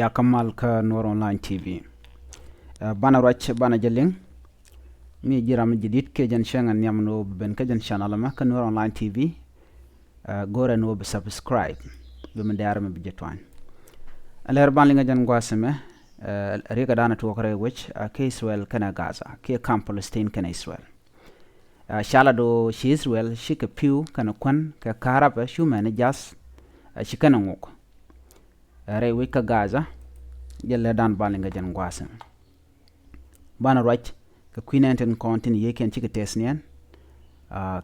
ya kamal ka Noor Online TV. Bana rach bana jeling mi jiram jidit ke jan shangan nyam no ben ka jan channel ma ka Noor Online TV. Gore no be subscribe be men dara me bijetwan. Aler ban linga jan gwaseme reka dana to kare which ke Israel kana Gaza ke Camp Palestine kana Israel. Shala do shi Israel shi ka piu kana kwan ka karaba shu mane jas shi kana ngok. Re wika Gaza jelle dan balinga jan gwasem bana right ka quinenten kontin yeken chika tesnien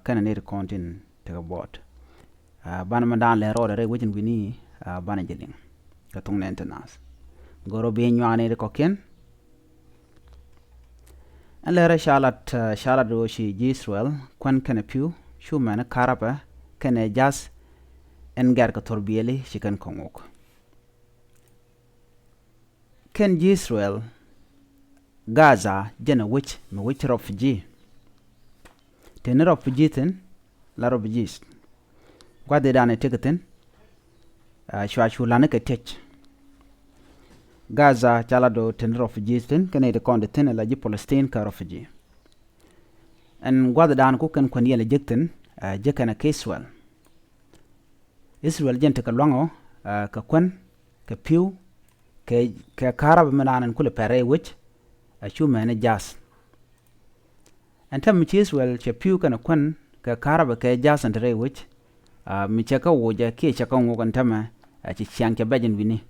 kana ne kontin te bot bana mandan le rode re wajin wini bana jeling ka tung nentenas goro be nyane ko ken alere shalat do shi Israel kwan kana piu shu mana karaba kana jas en gar ka torbiyeli shikan kongok ken Israel Gaza jena which me which refugee ten refugee ten la refugees kwa de dane teketen shwa lana ke tech Gaza chala do ten refugees ten kene de konde ten la ji Palestine ka refugee en gwa de dan ku ken kon yele jekten jekana ke Israel jente ka longo ka kwen ka piu ke karab menanen kule pere which a shumane jas antam Israel che piu kana kwen ka karab ke jas entre which mi cheka woja ke cheka ngokan tama chi chiang ke bajin wini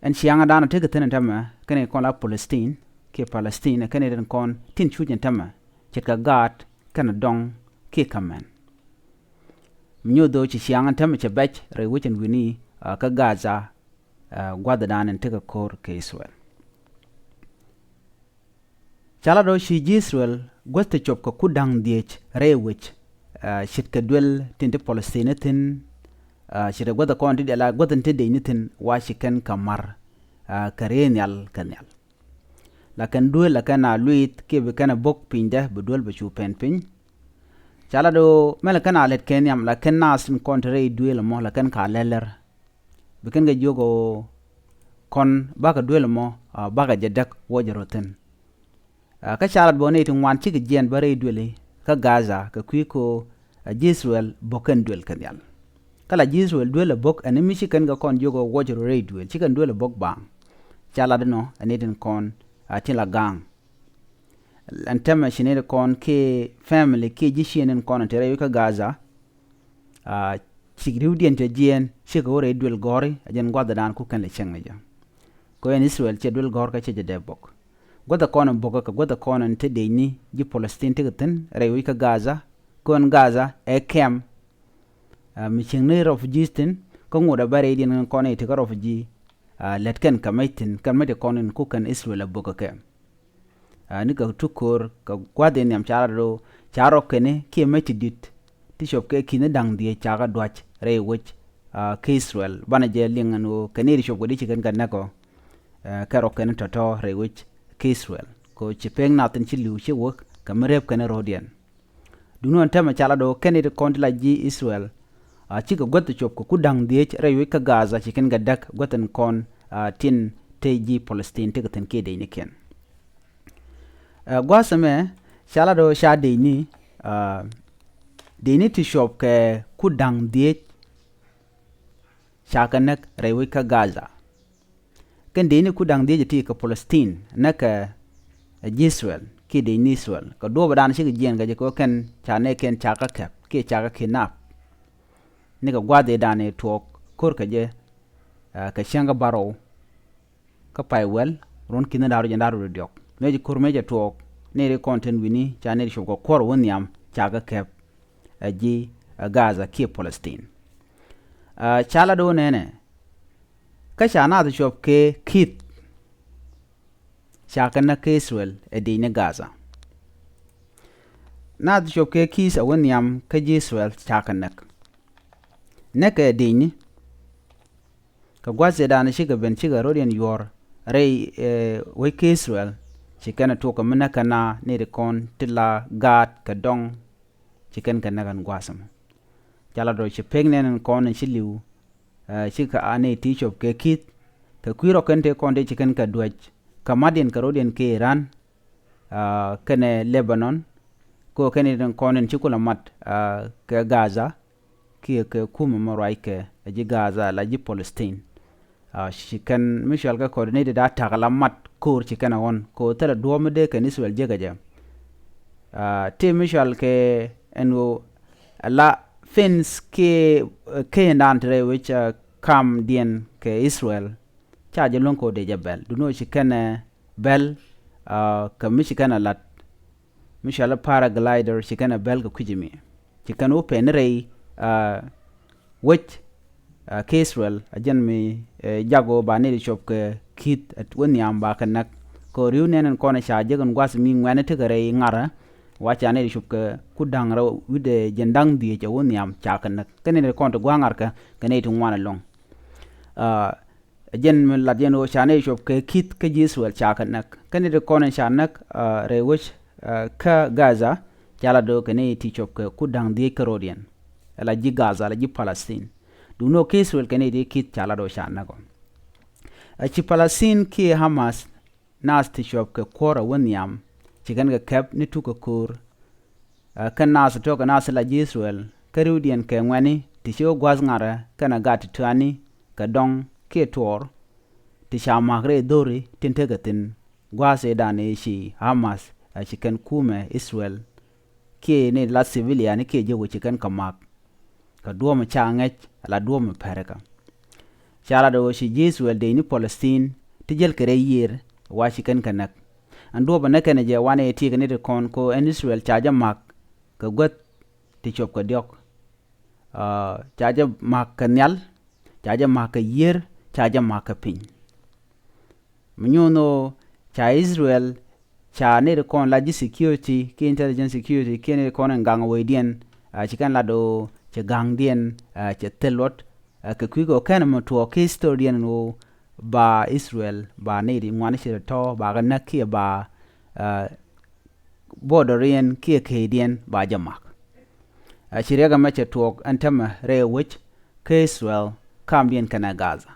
en chiang dana tege tenen tama kene kon la Palestine ke Palestine kene den kon tin chujen tama chetka gat kana dong ke kamen mnyodo chi chiang tama che baj re which en wini ka Gaza gwada dan en tega kor ke Israel chala do shi Israel gwasta chop ko kudang diech rewich shit ka dwel tinte Palestine tin shit gwada kon ti la gwada tinte de nitin wa shikan kamar karenyal kanyal la kan dwel la kana luit ke be kana bok pinda be dwel be chu pen pin chala do mel kana let kenyam la kan nas kontre dwel mo la kan ka leler bikin ga jogo kon baka dwele mo baka jadak wojaroten ka chalat bone tin wan ci gen bare dwele ka Gaza ka kwiko Israel boken dwel kanyal kala Israel dwele bok animi ci kan ga kon jogo wojaro re dwel ci kan dwele bok bang chalat no anetin kon atila gang antama shine kon ke family ke jishinen kon tere ka Gaza sigriu diente jien shika wore dwel gori ajen gwada dan ku kan le chenga ko en Israel che dwel gor ka che de bok gwada kono boka ka gwada kono te de ni ji Palestine te gten rewi ka Gaza kon Gaza e kem mi chengne refugees tin ko ngoda bare din kono te ka refugee letken kamaitin kan mede kono ku kan Israel boka ke ni ka tukur ka gwada nyam charo kene ki meti dit ti shop ke kine dang die chaga dwach re wich ke Israel bana je lingano kaneri shop godi chikan ganako karo ken toto re wich ke Israel ko chipeng natin chilu che wok kamerep kana rodian duno antama chala do keneri kontla ji Israel chika goto shop ko kudang die re wich ka Gaza chikan gadak goten kon tin te ji Palestine te goten ke de ni ken gwasame chala do sha de ni they need to shop ke kudang diet shakanak rewe ka Gaza kan they ni kudang diet ti ka Palestine naka Israel ki de ni Israel ka do badan shi gen ga ko kan chane ken chaka kap ke chaka kinap ni ka gwade dane to kor ka je ka shanga baro ka pai wel ron kina daru jandaru diok meji kur meja to ne re content wini chane shi ko kor wonyam chaka kap ji Gaza ki Palestine chala do nene ka shana da shop ke kit shakana ke Israel edine Gaza na da shop ke kis awanyam ka ji Israel shakana neka edine ka gwaze da na shiga ben shiga rodian yor rei we ke Israel shikana to ka manaka na ne de kon tilla gat ka dong chicken kan nagan gwasam chala do chi pegne nen kon chiliu chi ka ane ti chop ke kit ka kwiro kente konde chicken ka duaj ka madin ka rodien ke Iran kene Lebanon ko kene den konen chikula mat ka Gaza ki ke kuma marai ke ji Gaza la ji Palestine chicken Michel ka coordinated da tagala mat kur chicken on ko tara duomde ke Israel jegaje te Michel ke enwo la fence ke nantre which kam dien ke Israel chaje lonko de jabel duno chicken bel ka Michigan lat Michel paraglider chicken bel ka kujimi chicken open ray which ke Israel ajan mi jago ba ne shop ke kit at woni amba kanak ko riunen ko na chaje gon gwas mi ngwane te gare ngara wacha ne shop ke kudang ra wide jendang di je woni am cha kanak kene ko to gwangar ka kene to ngwana long jen min la jen o chane shop ke kit ke Israel cha kanak kene de konen chanak re which ka Gaza chala do kene ti shop ke kudang di Karodian la ji Gaza la ji Palestine du no ke Israel kene de kit chala do chanako chi Palestine ki Hamas nas ti shop ke kora woniam chigan ga kep ni tu ko kur kan nas to ka nas la ji Israel Karodian ke ngwani ti sho gwaz ngara kana gat tuani ka dong ke tor ti chamagre dori tintegatin gwase dane shi Hamas chicken kume Israel ke ne la civilian ke je wo chicken kamak ka duom changech la duom pereka chala do shi Israel de ni Palestine ti jel kere yir wa chicken kanak ando ba nakene je wane ti ne de kon ko en Israel chaja mak ka got ti chop ka diok chaja mak kanyal chaja mak yir chaja mak pin mnyono cha Israel cha ne de kon la ji security ki intelligence security ki ne kon ngang wedien chikan la do che gang dien che telot ka kwigo kana mo to ki historian no ba Israel ba ne di ngwane che to ba ga nakki ba borderian ki kedien ba jamak chirega ma che to antama re which ke Israel kam dien kana Gaza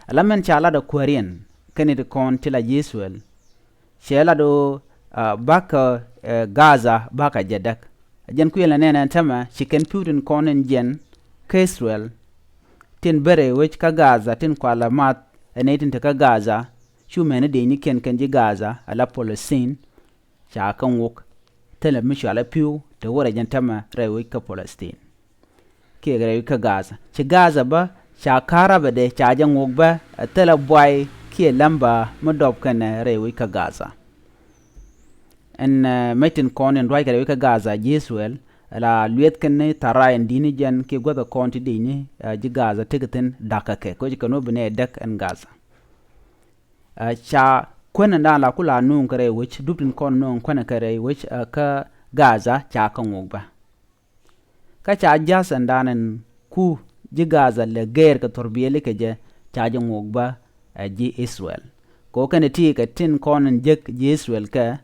alamen cha la do Korean kene de kon tila Israel shela do baka Gaza baka jadak jen kuyela nena tama chicken putin konen jen ke Israel tin bere which ka Gaza tin kwala mat enetin te ka Gaza shumene de ni ken ji Gaza ala Palestine cha kan wok tele mishala piu te wora jen tama rewi ka Palestine ke rewi ka Gaza chi Gaza ba cha karaba de cha jan wok ba tele boy ki lamba modob kan rewi ka Gaza en metin konen roi ka Gaza Israel la luet kan tarayen dini jan ke goda konti dini ji Gaza tegeten dakake ko ji kano bene dak en Gaza cha kwena da la kula nun kare which dupin kon nun kwena kare which ka Gaza cha kan wogba ka cha jasan danen ku ji Gaza le ger ka torbiyele ke je cha jin wogba ji Israel ko kan ti ka tin konen jek ji Israel ka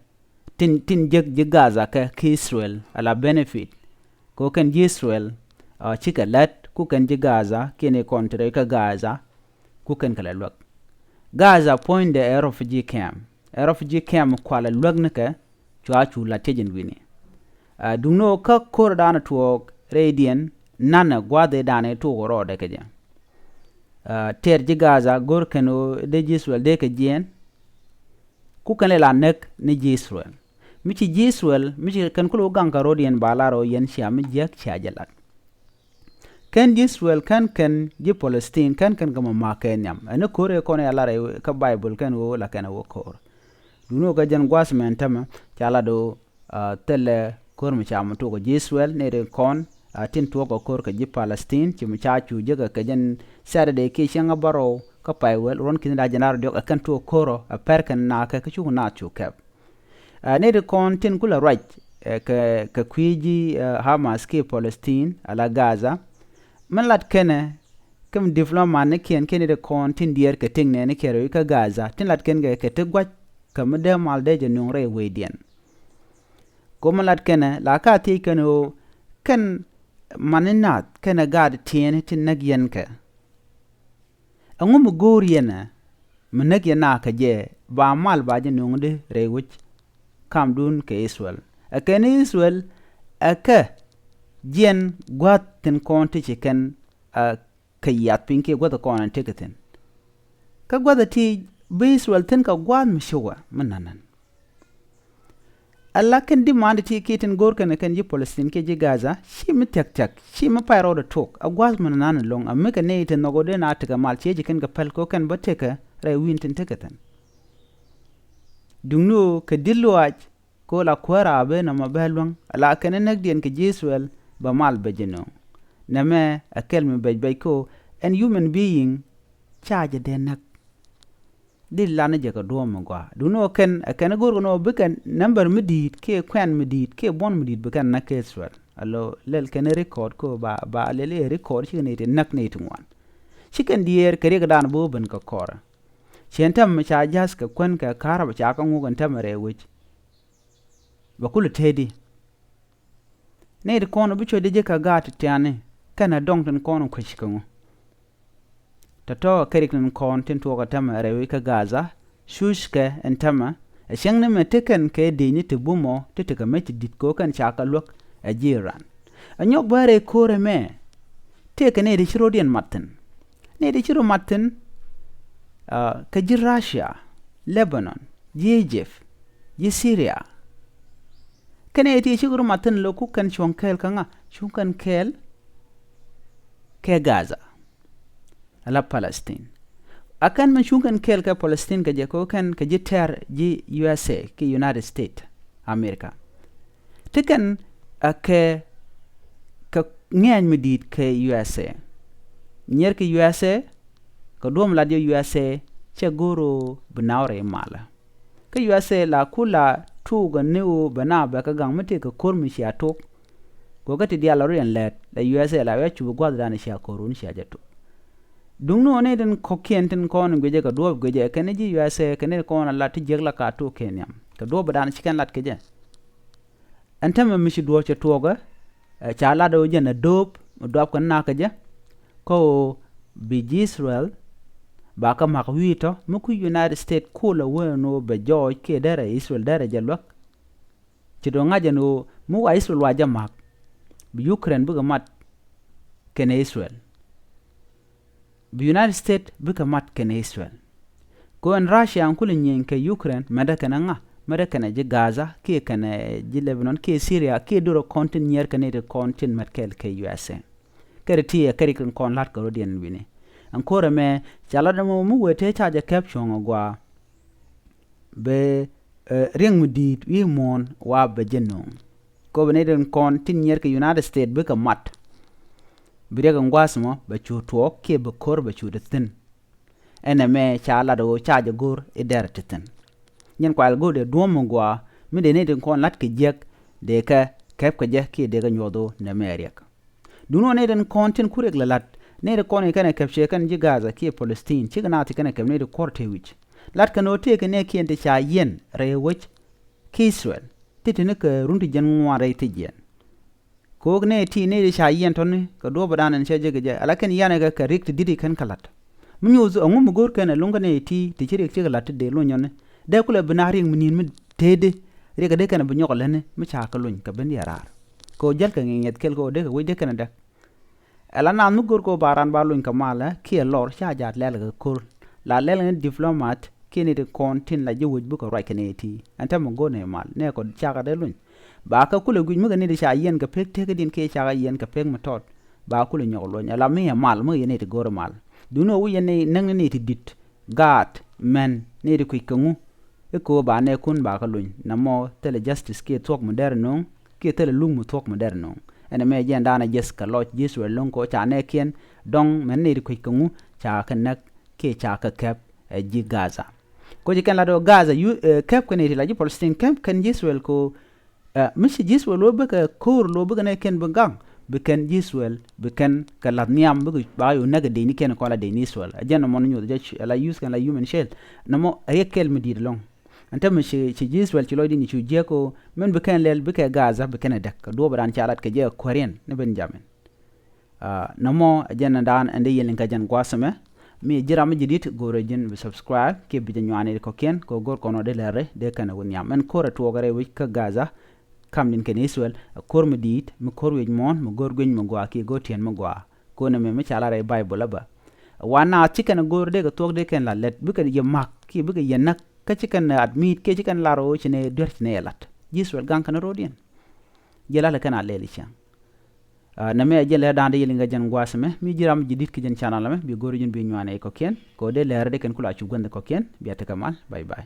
tin jek ji Gaza ka Israel ala benefit ko kan ji Israel chika lat ku kan ji Gaza kene kontre ka Gaza ku kan kala lok Gaza point the refugee camp kwala lok naka chwa chu la tejin wini dungno ka kor dana tuok radian nana gwade dana to goro de keje ter ji Gaza gor kano de Israel de ke jien ku kan la nek ni ji Israel michi Israel michi kan kulo ganka rodien balaro yen sham jek chajalat kan Israel kan ji Palestine kan gama makanyam ana kore kone ala re ka Bible kan wo la kan wo kor duno ga jan gwasmen tama chala do tele kor mi cham to go Israel ne re kon tin to go kor ka ji Palestine chi mi cha chu je ga jan Saturday ke shanga baro ka paywel ron kin da janar do kan to koro a perkan na ka chu na chu kep ne de kon tin kula right ka kwiji Hamas ke Palestine ala Gaza man lat kene kem diplomat ne ken de kon tin dier ke ting ne kero ka Gaza tin lat ken ke te gwa kam de mal de jenung re wedien ko man lat kene la ka ti keno ken maninat kene gad tien tin nagyen ke angum goriena menek yana ka je ba mal ba je nungde rewich kam dun ke Israel aken Israel aka jen gwat ten konti chiken kayat pinke gwat konan teketen ka gwat ti be Israel ten ka gwat mshowa mananan Allah kan demand ti kiten gorkan kan ji Palestine ke ji Gaza shi mi tek shi mi pyro da tok a gwat mananan long amma ka ne ten nogode na ta mal ce jikan ga palko kan bateka rai wintin teketen dungno ka dilwaj ko la kwara be na mabelwan ala kan nagdien ke Israel ba mal bejeno name akel mi bej ko an human being charge denak dillana je ka do mo gwa duno ken gor no bekan number midit ke kwen midit ke bon midit bekan na ke Israel allo lel ken record ko ba lele record shi ne te nak ne tungwan chicken dier kare ga dan bo ben ka kora chentam ma cha jas ka kwen ka kara ba cha ka ngugan tamare wich ba kulu tedi ne de kono bicho de je ka gat tiane kana dongten kono kwishkango tato keriknen kon tin to ka tamare wi ka Gaza shushke entama a shangne me teken ke de ni te bumo te ka met dit ko kan cha ka lok a jiran anyok bare kore me te ka ne de chiro dien matten ne de chiro matten ka ji Russia Lebanon ji Egypt ji Syria kene ti chiro matten lo ku kan chonkel kanga chunkan kel ke Gaza ala Palestine akan man shunkan kel ka Palestine ka je ko kan ka je ter ji USA ki United States America tikan ake ka ngen medit ke USA nyer ke USA ka dom la de USA che goro bnaure mala ka USA la kula tu ga new bana ba ka gang mate ka kormi shi atok ko ga ti dia la rien let la USA la ya chu gwa da ni shi akorun shi ajato dungno ne den kokien ten kon gweje ka do gweje kene ji USA kene kon la ti jegla ka to kenyam ka do badan chikan lat keje antem mi shi do che toga cha la do je na dop do ko na keje ko bi Israel ba ka mak wito mu ku United States ko la wono be joy ke dare Israel dare jalwak ci do ngaje no mu wa Israel wa jamak bi Ukraine bu ga mat kene Israel bi United States bika mat kene Israel ko en Russia an kulin yen ke Ukraine meda kana nga meda kana je Gaza ke kana je Lebanon ke Syria ke duro kontin yer kana de kontin matkel ke USA kere tie kere kan kon lat ko dien wini ankora me chala da mu wete chaje caption gwa be ring mudit wi mon wa be jenno ko bene den kontin yer ke United States bika mat birega ngwasmo ba chuto ke ba kor ba chudatin ene me chala do chaje gor e dertitin nyen kwal go de dom ngwa mi de ne den kon lat ke jek de ka kep ke je ke de ga nyodo na meriak duno ne den kontin kureg lat ne de kon kana kep she kan ji Gaza ke Palestine ci gana ti kana kep ne de korte wich lat kano te ke ne ke ente cha yen re wich ke Israel titine ke rundi jen ngwa re ti jen ko ne ti ne sha yen ton ka do badanan she je alakan yana ga ka rikt didi kan kalat mun yuzu an mu gor kana lunga ne ti chiri ke galat de lo nyon de kula binari munin mi tede re ga de kana bu nyokol ne mi cha ka luñ ka ben yarar ko jal ka nget kel ko de ko de kana dak ala na mu gor ko baran ba luñ ka mala ki lor sha jat lel ga kor la lel ne diplomat kini de kontin la je wuj bu ko ray kana ti anta mo go ne mal ne ko cha ka de luñ ba ka kula guñ mu ga ne de sha yen ka pek te ga din ke cha ga yen ka pek ma tot ba kula nyokol nya la mi mal mu yene te gor mal duno wu yene nang ne ti dit gat men ne de ku kangu e ko ba ne kun ba ka luñ na mo tele justice ke tok moderno ke tele lung mu tok moderno ene me jen dana jes ka lot jesu long ko cha ne ken dong men ne de ku kangu cha ka nak ke cha ka kep ji Gaza ko je kan la do Gaza yu kep ko ne ti la ji Palestine kep kan jesu ko mishi jesu lo be ka kor lo be ne ken bangang beken Israel beken kalat niam bugu ba yo naga de ni ken ko la de ni Israel ajana mon nyu de la use kan la human shell namo ayekel medir long anta mishi ci Israel ci loidi ni ci je ko men beken lel beke Gaza beken dak do baran chalat ke je korean ne Benjamin namo ajana dan ande yelen ka jan gwasame mi jiram jidit gore jin be subscribe ke bi nyane ko ken ko gor kono de lere de kana won yam en kora to gare wi ka gaza kam nin ken Israel kor mi dit mi kor wi mon mi gor gwen mi gwa ki go tien mi gwa ko ne me chala re bible ba wana chicken gor de to de ken la let bi ka ye mak ki bi ka ye nak ka chicken admit ke chicken la ro chine der chine lat Israel gan kana rodien jela la kana leli chan na me jele dande yeli nga jan gwasme mi jiram jidit ki jan channel me bi gor jin bi nyane ko ken ko de lere de ken kula chu gonde ko ken bi ataka mal bye bye